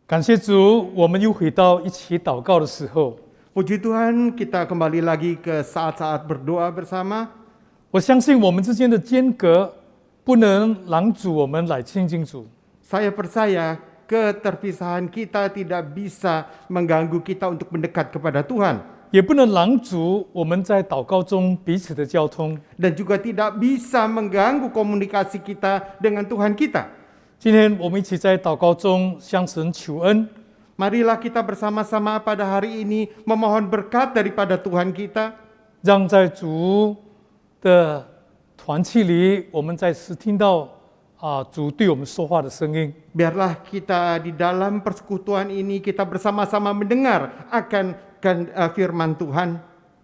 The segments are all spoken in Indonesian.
感谢主，我们又回到一起祷告的时候。Puji Tuhan, kita kembali lagi ke saat-saat berdoa bersama. 我相信我们之间的间隔不能拦阻我们来亲近主。 Saya percaya keterpisahan kita tidak bisa mengganggu kita untuk mendekat kepada Tuhan. 也不能拦阻我们在祷告中彼此的交通。 Dan juga tidak bisa mengganggu komunikasi kita dengan Tuhan kita. 今天我们一起在祷告中向神求恩， Marilah kita bersama-sama pada hari ini memohon berkat daripada Tuhan kita. 让在主的团契里，我们再次听到主对我们说话的声音。 Biarlah kita di dalam persekutuan ini kita bersama-sama mendengar akan firman Tuhan.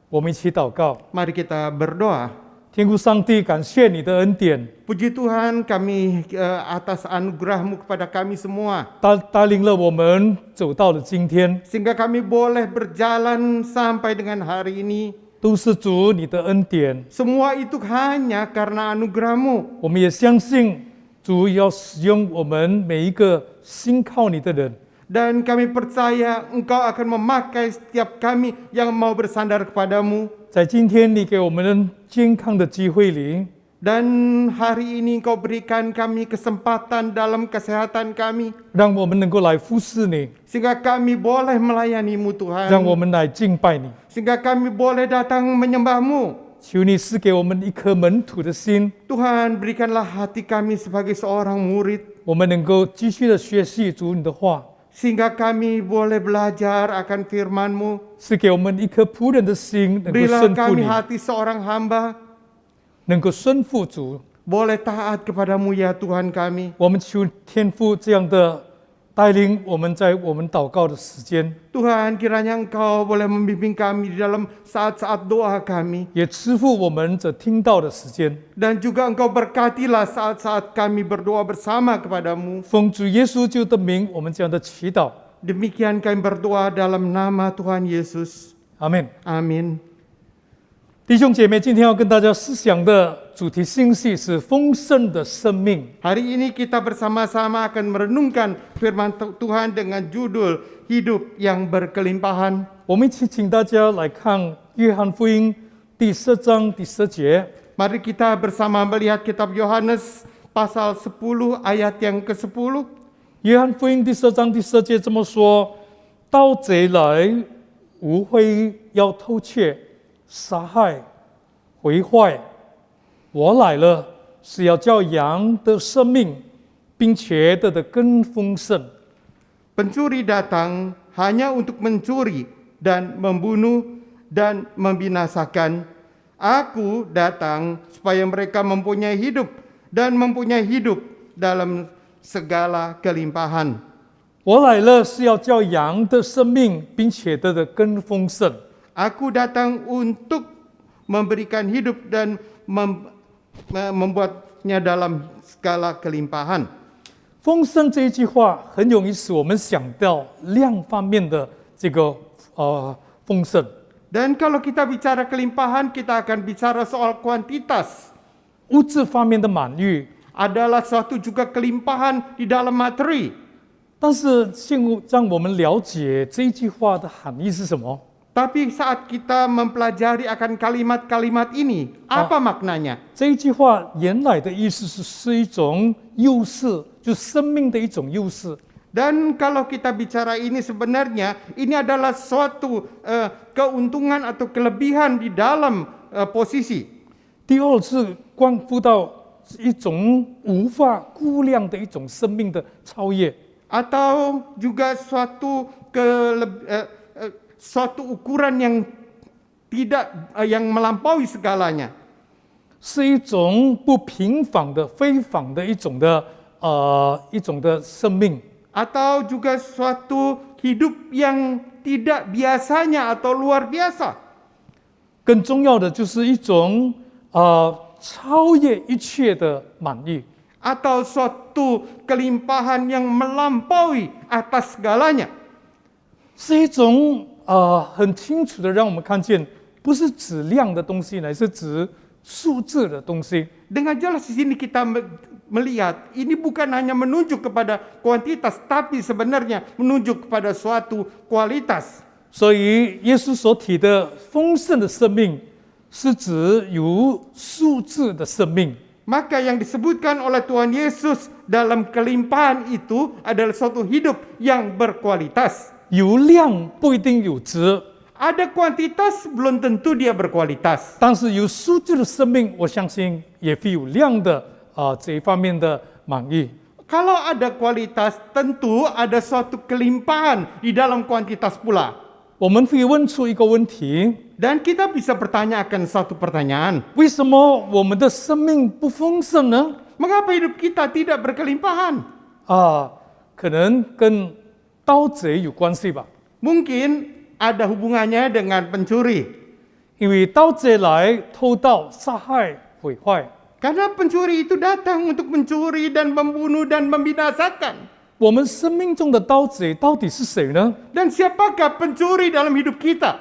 我们一起祷告。 Mari kita berdoa. 天父上帝，感谢你的恩典， Puji Tuhan kami atas anugerah-Mu kepada kami semua. 带领了我们走到了今天， Sehingga kami boleh berjalan sampai dengan hari ini. 都是主你的恩典。 Semua itu hanya karena anugerah-Mu. 我们也相信主要使用我们每一个信靠你的人。 Dan kami percaya Engkau akan memakai setiap kami yang mau bersandar kepadamu. 在今天你给我们健康的机会里， Dan hari ini Engkau berikan kami kesempatan dalam kesehatan kami. 让我们能够来服侍你， Sehingga kami boleh melayani-Mu 让我 Tuhan. 们来敬拜你。 Sehingga kami boleh datang menyembah-Mu. 求你赐给我们一颗门徒的心， Tuhan, berikanlah hati kami sebagai seorang murid. 我们能够继续的学习主你的话， Sehingga kami boleh belajar akan firman-Mu. 赐给我们一颗仆人的心，能够 Berilah 顺服 kami 你， hati seorang hamba. 能够顺服主。 Boleh taat kepadamu ya Tuhan kami. 我们求天父这样的带领我们在我们祷告的时间， Tuhan, kiranya Engkau boleh membimbing kami di dalam saat-saat doa kami. 也赐福我们这听到的时间。 Dan juga Engkau berkatilah saat-saat kami berdoa bersama kepadamu. 奉主耶稣基督的名，我们这样的祈祷， Demikian kami berdoa dalam nama Tuhan Yesus. 阿门。 Amin. 弟兄姐妹，今天要跟大家思想的主题信息是丰盛的生命。 Hari ini kita bersama-sama akan merenungkan firman Tuhan dengan judul Hidup yang Berkelimpahan. 我们一起请大家来看约翰福音第10章第10节。 Mari kita bersama melihat kitab Yohanes pasal 10 ayat yang ke-10. 约翰福音第10章第10节这么说：盗贼来，无非要偷窃、杀害、毁坏。我来了，是要叫羊得生命，并且得的更丰盛。 Pencuri datang hanya untuk mencuri dan membunuh dan membinasakan. Aku datang supaya mereka mempunyai hidup dan mempunyai hidup dalam segala kelimpahan. 我来了，是要叫羊得生命，并且得的更丰盛。 Aku datang untuk memberikan hidup dan membuatnya dalam segala kelimpahan. 丰盛这一句话很容易使我们想到量方面的这个丰盛。 Dan kalau kita bicara kelimpahan, kita akan bicara soal kuantitas. 物质方面的满裕， Adalah suatu juga kelimpahan di dalam materi. 但是让我们了解这一句话的含义是什么？ Tapi saat kita mempelajari akan kalimat-kalimat ini, apa maknanya? 这一句话原来的意思是一种优势，就生命的一种优势。 Dan kalau kita bicara ini sebenarnya, ini adalah suatu keuntungan atau kelebihan di dalam posisi. 第二是关乎到一种无法估量的一种生命的超越。 Atau juga suatu ukuran yang tidak yang melampaui segalanya. 是一种不平凡的、非凡的一种的生命。 Atau juga suatu hidup yang tidak biasanya atau luar biasa. 更重要的就是一种超越一切的满意。 Atau suatu kelimpahan yang melampaui atas segalanya. 是一种很清楚的让我们看见，不是指量的东西，乃是指数字的东西。 Dengan jelas di sini kita melihat ini bukan hanya menunjuk kepada kuantitas, tapi sebenarnya menunjuk kepada suatu kualitas. 所以耶稣所提的丰盛的生命，是指有数字的生命。 Maka yang disebutkan oleh Tuhan Yesus dalam kelimpahan itu adalah suatu hidup yang berkualitas. 有量不一定有质， Ada kuantitas belum tentu dia berkualitas. 但是有数字的生命，我相信也会有量的这一方面的满意。 Kalau ada kualitas, tentu ada suatu kelimpahan di dalam kuantitas pula. 我们会问出一个问题： Dan kita bisa pertanyakan satu pertanyaan. 为什么我们的生命不丰盛呢？ Mengapa hidup kita tidak berkelimpahan? 可能跟盗贼有关系吧。 Mungkin ada hubungannya dengan pencuri. 因为盗贼来偷盗、杀害、毁坏。 Karena pencuri itu datang untuk mencuri dan membunuh dan membinasakan. 我们生命中的盗贼到底是谁呢？ Dan siapakah pencuri dalam hidup kita?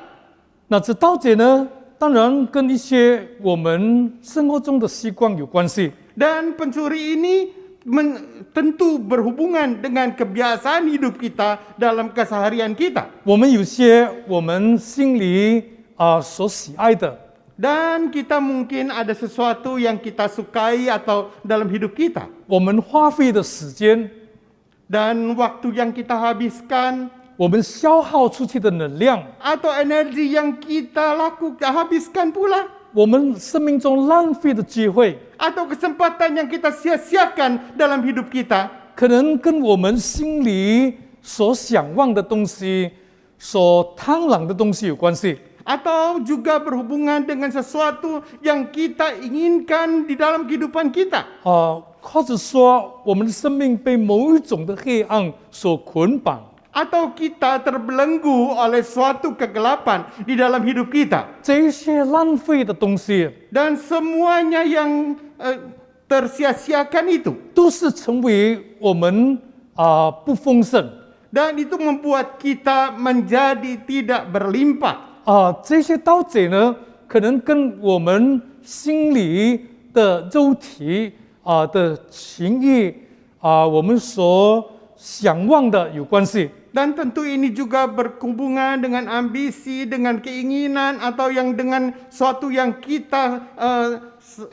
那这盗贼呢？当然跟一些我们生活中的习惯有关系。 Dan pencuri ini tentu berhubungan dengan kebiasaan hidup kita dalam keseharian kita. 我们有些我们心里所喜爱的， Dan kita mungkin ada sesuatu yang kita sukai atau dalam hidup kita. 我们花费的时间， Dan waktu yang kita habiskan 我们消耗出去的能量， atau energi yang kita habiskan pula. 我们生命中浪费的机会， Atau kesempatan yang kita sia-siakan dalam hidup kita. 可能跟我们心里所想望的东西、所贪婪的东西有关系。 Atau juga berhubungan dengan sesuatu yang kita inginkan di dalam kehidupan kita. 或者说我们的生命被某一种的黑暗所捆绑。 Atau kita terbelenggu oleh suatu kegelapan di dalam hidup kita. 这一些浪费的东西， Dan semuanya yang tersia-siakan itu. 都是成为我们不丰盛。 Dan itu membuat kita menjadi tidak berlimpah. 这些盗贼呢，可能跟我们心里的肉体的情欲我们所想望的有关系。 Dan tentu ini juga berhubungan dengan ambisi, dengan keinginan, atau yang dengan suatu yang kita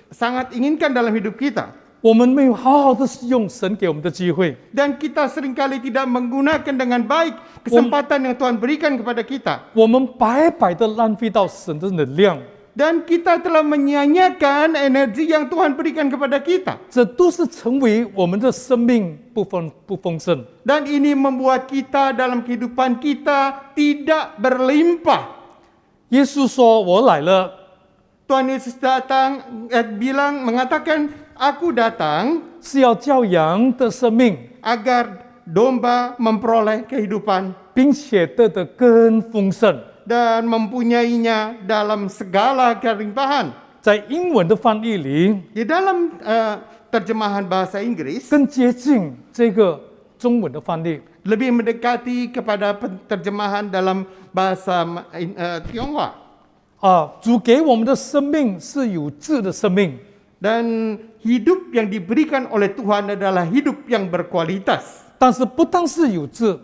sangat inginkan dalam hidup kita. 我们没有好好的使用神给我们的机会， Dan kita seringkali tidak menggunakan dengan baik kesempatan yang Tuhan berikan kepada kita. 我们白白的浪费到神的能量， Dan kita telah menyia-nyiakan energi yang Tuhan berikan kepada kita. 这都是成为我们的生命不丰盛。 Dan ini membuat kita dalam kehidupan kita tidak berlimpah. 耶稣说：“我来了， Tuhan Yesus datang, mengatakan, Aku datang 是要叫羊的生命， agar domba memperoleh kehidupan 并且得的更丰盛。” dan mempunyainya dalam segala kelimpahan. 在英文的翻译里， Di dalam terjemahan bahasa Inggris 更接近这个中文的翻译。 lebih mendekati kepada terjemahan dalam bahasa Tionghoa. 主给我们的生命是有质的生命， Dan hidup yang diberikan oleh Tuhan adalah hidup yang berkualitas. 但是不但是有质，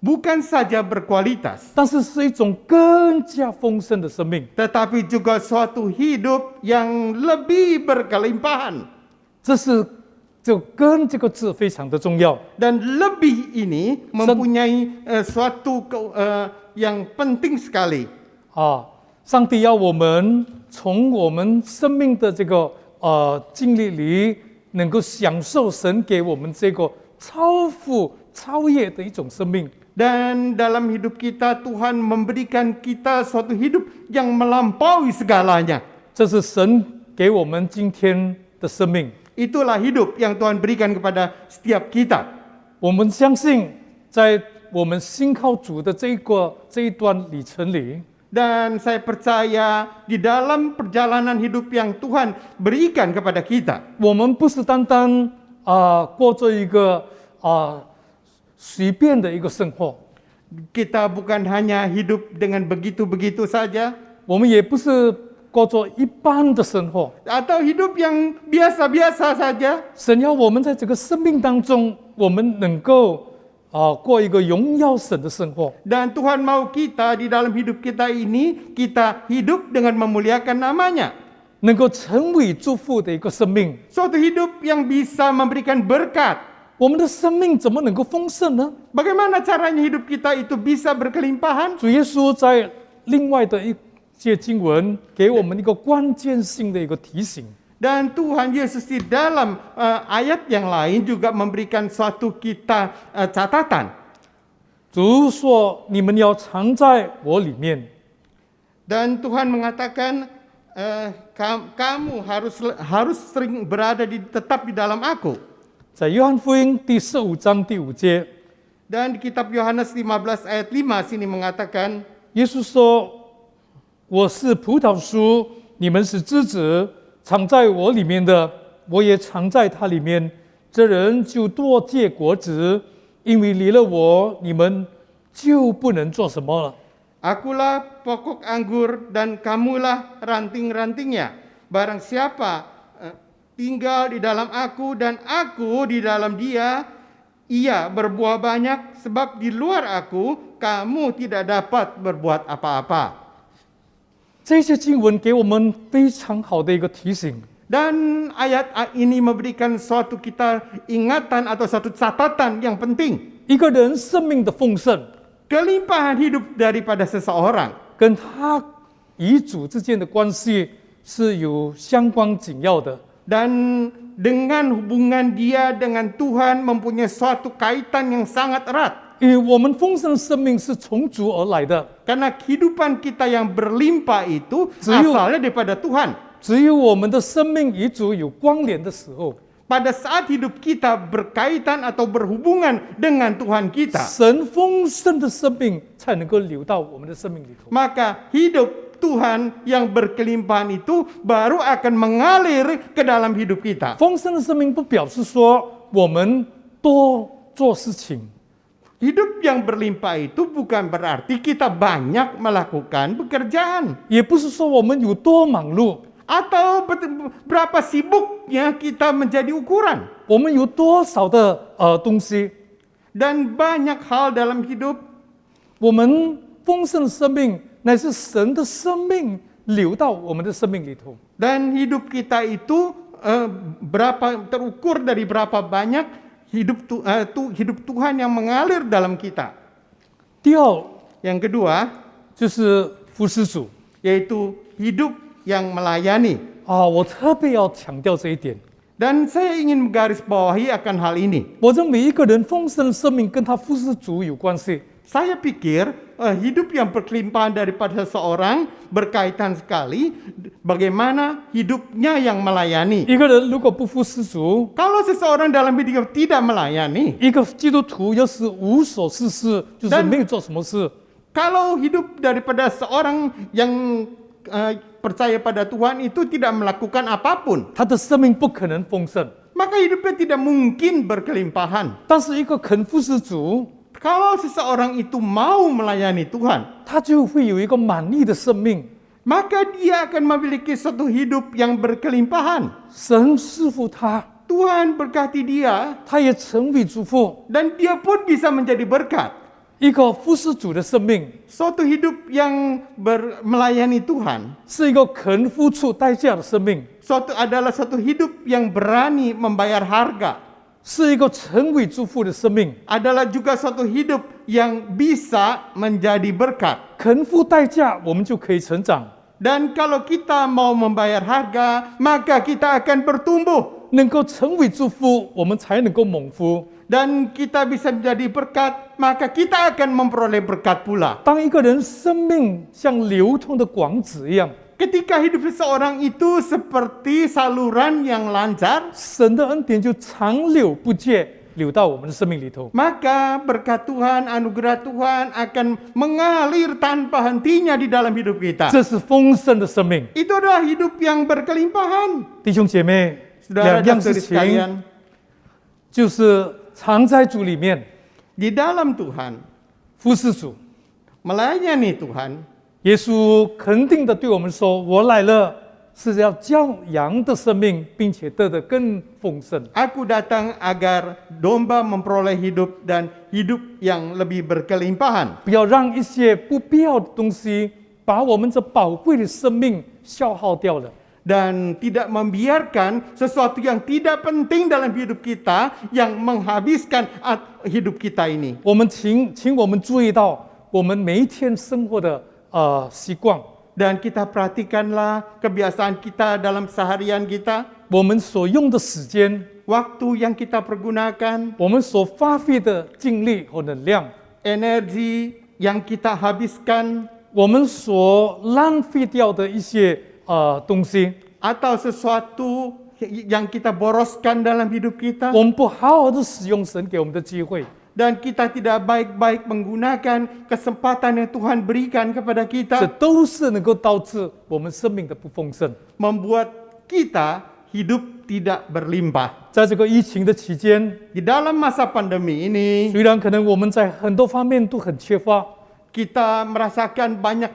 Bukan saja berkualitas, 但是是一种更加丰盛的生命。 tetapi juga suatu hidup yang lebih berkelimpahan. 就跟这个字非常的重要。 Dan lebih ini mempunyai suatu yang penting sekali. 上帝要我们从我们生命的这个经历里，能够享受神给我们这个超越的一种生命。 Dan dalam hidup kita Tuhan memberikan kita suatu hidup yang melampaui segalanya. 这是神给我们今天的生命。 Itulah hidup yang Tuhan berikan kepada setiap kita. 我们相信，在我们信靠主的这一段旅程里， Dan saya percaya di dalam perjalanan hidup yang Tuhan berikan kepada kita, 我们不是单单过着一个随便的一个生活， kita bukan hanya hidup dengan begitu-begitu saja. 我们也不是过做一般的生活。 atau hidup yang biasa-biasa saja. 神要我们在这个生命当中，我们能够过一个荣耀神的生活。 Dan Tuhan mau kita di dalam hidup kita ini, kita hidup dengan memuliakan namanya. 能够成为祝福的一个生命。 Suatu hidup yang bisa memberikan berkat. 我们的生命怎么能够丰盛呢？ Bagaimana caranya hidup kita itu bisa berkelimpahan? 主耶稣在另外的一节经文给我们一个关键性的一个提醒。 Dan Tuhan Yesus di dalam ayat yang lain juga memberikan suatu kita catatan. 主说：“你们要常在我里面。” Dan Tuhan mengatakan kamu harus sering berada tetap di dalam aku. 在约翰福音第15章第5节， Dan di kitab Yohanes 15 ayat 5 sini mengatakan, 耶稣说：“我是葡萄树，你们是枝子，藏在我里面的，我也藏在他里面。这人就多结果子，因为离了我，你们就不能做什么了。” Akulah pokok anggur dan kamulah ranting-rantingnya. Barang siapa tinggal di dalam aku dan aku di dalam dia, ia berbuah banyak, sebab di luar aku kamu tidak dapat berbuat apa-apa. 这些经文给我们非常好的一个提醒。 Dan ayat ini memberikan suatu kita ingatan atau suatu catatan yang penting. 一个人生命的丰盛， Kelimpahan hidup daripada seseorang 跟他与主之间的关系是有相关紧要的。 dan dengan hubungan dia dengan Tuhan mempunyai suatu kaitan yang sangat erat. 因为我们丰盛的生命是从主而来的， Karena kehidupan kita yang berlimpah itu只有- asalnya daripada Tuhan. 只有我们的生命与主有关联的时候， Pada saat hidup kita berkaitan atau berhubungan dengan Tuhan kita, 神丰盛的生命才能够流到我们的生命里头。 maka hidup Tuhan yang berkelimpahan itu baru akan mengalir ke dalam hidup kita. 丰盛的生命不表示说我们多做事情， Hidup yang berlimpah itu bukan berarti kita banyak melakukan pekerjaan 也不是说我们有多忙碌， atau berapa sibuknya kita menjadi ukuran. 我们有多少的东西。 Dan banyak hal dalam hidup, 我们丰盛的生命乃是神的生命流到我们的生命里头。 dan hidup kita itu terukur dari berapa banyak hidup Tuhan yang mengalir dalam kita. 第二 Yang kedua, 就是服侍主 yaitu hidup yang melayani. 我特别要强调这一点。 Dan saya ingin menggarisbawahi akan hal ini. 我认为一个人丰盛的生命跟他服侍主有关系。 Saya pikir hidup yang berkelimpahan daripada seseorang berkaitan sekali bagaimana hidupnya yang melayani. 一个人如果不服侍主， Kalau seseorang dalam hidup tidak melayani, 一个基督徒要是无所事事，就是没有做什么事， kalau hidup daripada seorang yang percaya pada Tuhan itu tidak melakukan apapun, 他的生命不可能丰盛。 maka hidupnya tidak mungkin berkelimpahan. 但是一个肯服侍主， Kalau seseorang itu mau melayani Tuhan, 他就会有一个满意的生命。 maka dia akan memiliki suatu hidup yang berkelimpahan. 神赐福他， Tuhan berkati dia 他也成为祝福。 dan dia pun bisa menjadi berkat. 一个服侍主的生命， Suatu hidup yang melayani Tuhan 是一个肯付出代价的生命， adalah suatu hidup yang berani membayar harga. 是一个成为祝福的生命。 Adalah juga suatu hidup yang bisa menjadi berkat. 肯付代价，我们就可以成长， Dan kalau kita mau membayar harga, maka kita akan bertumbuh. 能够成为祝福，我们才能够蒙福。 Dan kita bisa menjadi berkat, maka kita akan memperoleh berkat pula. 当一个人生命像流通的广子一样， Ketika hidup seseorang itu seperti saluran yang lancar, 神的恩典就长流不竭，流到我们的生命里头。 maka berkat Tuhan, anugerah Tuhan akan mengalir tanpa hentinya di dalam hidup kita. 这是丰盛的生命。 Itu adalah hidup yang berkelimpahan. 弟兄姐妹， Saudara 两样 dan 事 saudari 情 sekalian, 就是藏在主里面， di dalam Tuhan, 服侍主， melayani Tuhan, 耶稣肯定的对我们说：“我来了，是要叫羊的生命，并且得的更丰盛。” Aku datang agar domba memperoleh hidup dan hidup yang lebih berkelimpahan. 不要让一些不必要的东西把我们这宝贵的生命消耗掉了。 Dan tidak membiarkan sesuatu yang tidak penting dalam hidup kita yang menghabiskan hidup kita ini. 我们请我们注意到我们每一天生活的习惯， Dan kita perhatikanlah kebiasaan kita dalam seharian kita, 我们所用的时间， waktu yang kita pergunakan, 我们所发挥的精力和能量， energi yang kita habiskan, 我们所浪费掉的一些东西， atau sesuatu yang kita boroskan dalam hidup kita, 我们不好好的使用神给我们的机会， dan kita tidak baik-baik menggunakan kesempatan yang Tuhan berikan kepada 这 kita, 都是能够导致我们生命的不丰盛。 membuat kita hidup tidak berlimpah. 在这个疫情的期间， Di dalam masa pandemi ini, 虽然可能我们在很多方面都很缺乏， kita merasakan banyak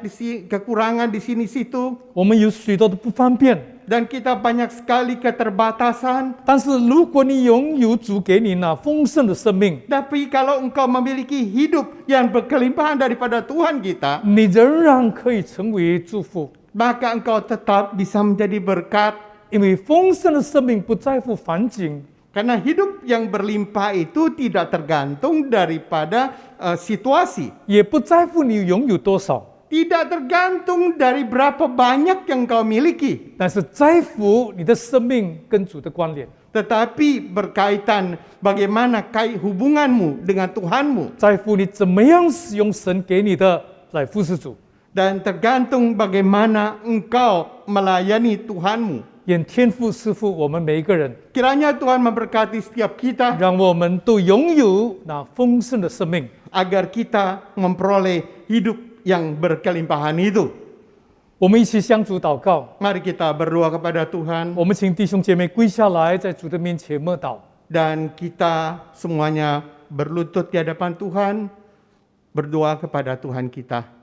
kekurangan di sini-situ, 我们有许多的不方便， dan kita banyak sekali keterbatasan. 但是如果你拥有主给你那丰盛的生命， Tapi kalau engkau memiliki hidup yang berkelimpahan daripada Tuhan kita, 你仍然可以成为祝福， maka engkau tetap bisa menjadi berkat. 因为丰盛的生命不在乎环境， Karena hidup yang berlimpah itu tidak tergantung daripada situasi. 也不在乎你拥有多少， Tidak tergantung dari berapa banyak yang kau miliki. 但是在乎你的生命跟主的关联， Tetapi berkaitan bagaimana hubunganmu dengan Tuhanmu. 在乎你怎么样使用神给你的来服侍主。 Dan tergantung bagaimana engkau melayani Tuhanmu. 愿天父赐福我们每一个人， Kiranya Tuhan memberkati setiap kita 让我们都拥有那丰盛的生命。 agar kita memperoleh hidup yang berkelimpahan itu. 我们一起向主祷告， Mari kita berdoa kepada Tuhan 我们请弟兄姐妹跪下来，在主的面前默祷。 dan kita semuanya berlutut di hadapan Tuhan, berdoa kepada Tuhan kita.